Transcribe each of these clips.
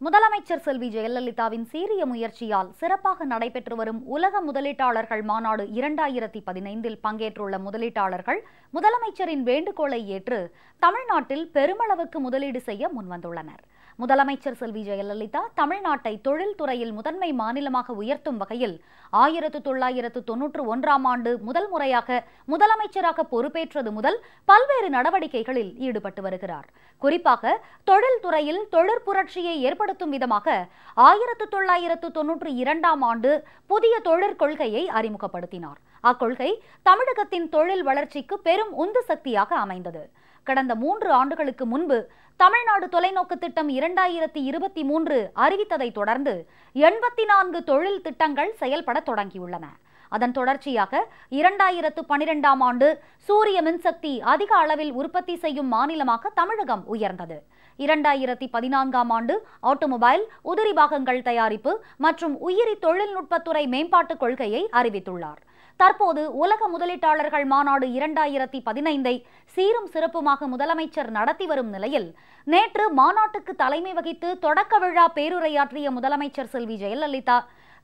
முதலமைச்சர் செல்வி ஜெயலலிதாவின் சீரிய முயற்சியால் சிறப்பாக நடைபெற்று வரும் உலக முதலீட்டாளர்கள் மாநாடு 2015 பங்கேற்றுள்ள முதலீட்டாளர்கள் முதலமைச்சரின் வேண்டுகோளை ஏற்று தமிழ்நாட்டில் பெருமளவுக்கு முதலீடு செய்ய முன்வந்துள்ளனர். முதலமைச்சர் செல்வி ஜெயலலிதா தமிழ்நாட்டை தொழில்துறையில் முதன்மை மாநிலமாக உயர்த்தும் வகையில் 1991ஆம் ஆண்டு முதல் முறையாக முதலமைச்சராக பொறுப்பேற்றது முதல் பல்வேறு நடவடிக்கைகளில் ஈடுபட்டு வருகிறார். குறிப்பாக தொழில்துறையில் தொழிற்புரட்சியை ஏற்படுத்தும் விதமாக 1992ஆம் ஆண்டு புதிய தொழிற்கொள்கையை அறிமுகப்படுத்தினார். அக்கொள்கை தமிழகத்தின் தொழில் வளர்ச்சிக்கு பெரும் உந்து சக்தியாக அமைந்தது. கடந்த 3 ஆண்டுகளுக்கு முன்பு தமிழ்நாடு தொலைநோக்கு திட்டம் 2023 அறிவித்ததை தொடர்ந்து 84 தொழில் திட்டங்கள் செயல்பட தொடங்கியுள்ளன. அதன் தொடர்ச்சியாக 2012ஆம் ஆண்டு சூரிய மின்சக்தி அதிக அளவில் உற்பத்தி செய்யும் மாநிலமாக தமிழகம் உயர்ந்தது. 2014ஆம் ஆண்டு ஆட்டோமொபைல், உதிரி பாகங்கள் தயாரிப்பு மற்றும் உயிரி தொழில்நுட்பத்துறை மேம்பாட்டுக் கொள்கையை அறிவித்துள்ளார். தற்போது உலக முதலீட்டாளர்கள் மாநாடு 2015ஐ சீரும் சிறப்புமாக முதலமைச்சர் நடத்தி வரும் நிலையில் நேற்று மாநாட்டுக்கு தலைமை வகித்து தொடக்க விழா பேருரையாற்றிய முதலமைச்சர் செல்வி ஜெயலலிதா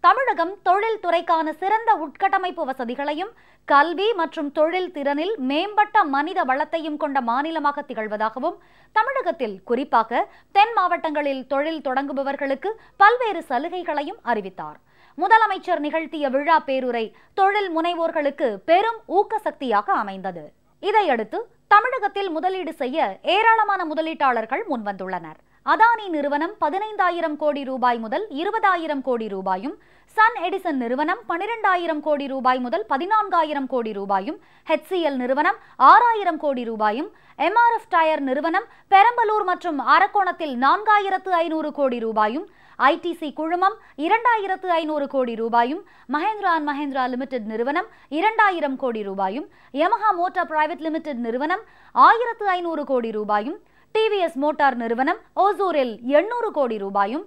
தமிழகம் தொழில் துறைக்கான சிறந்த உட்கட்டமைப்பு வசதிகளையும் கல்வி மற்றும் தொழில் திறனில் மேம்பட்ட மனித வளத்தையும் கொண்ட மாநிலமாக திகழ்வதாகவும் தமிழகத்தில் குறிப்பாக தென் மாவட்டங்களில் தொழில் தொடங்குபவர்களுக்கு பல்வேறு சலுகைகளையும் அறிவித்தார். முதலமைச்சர் நிகழ்த்திய விழா பேருரை தொழில் முனைவோர்களுக்கு பெரும் ஊக்க சக்தியாக அமைந்தது. இதையடுத்து தமிழகத்தில் முதலீடு செய்ய ஏராளமான முதலீட்டாளர்கள் முன்வந்துள்ளனர். அதானி நிறுவனம் 15,000 கோடி ரூபாய் முதல் 20,000 கோடி ரூபாயும், சன் எடிசன் நிறுவனம் 12,000 கோடி ரூபாய் முதல் 14,000 கோடி ரூபாயும், HCL நிறுவனம் 6,000 கோடி ரூபாயும், MRF டயர் நிறுவனம் பெரம்பலூர் மற்றும் அரக்கோணத்தில் 4,500 கோடி ரூபாயும், ITC குழுமம் 2,500 கோடி ரூபாயும், மஹேந்திரா அண்ட் மஹேந்திரா லிமிடெட் நிறுவனம் 2,000 கோடி ரூபாயும், யமஹா மோட்டார் பிரைவேட் லிமிடெட் நிறுவனம் 1,500 கோடி ரூபாயும், TVS மோட்டார் நிறுவனம் ஓசூரில் 800 கோடி ரூபாயும்,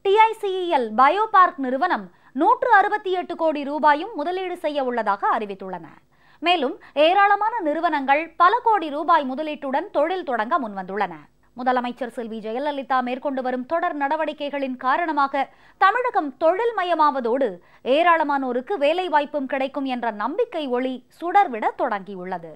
TICEL பயோ பார்க் நிறுவனம் 168 கோடி ரூபாயும் முதலீடு செய்ய உள்ளதாக அறிவித்துள்ளன. மேலும் ஏராளமான நிறுவனங்கள் பல கோடி ரூபாய் முதலீட்டுடன் தொழில் தொடங்க முன்வந்துள்ளன. முதலமைச்சர் செல்வி ஜெயலலிதா மேற்கொண்டு வரும் தொடர் நடவடிக்கைகளின் காரணமாக தமிழகம் தொழில் மயமாவதோடு ஏராளமானோருக்கு வேலை வாய்ப்பும் கிடைக்கும் என்ற நம்பிக்கை ஒளி சுடர்விட தொடங்கியுள்ளது.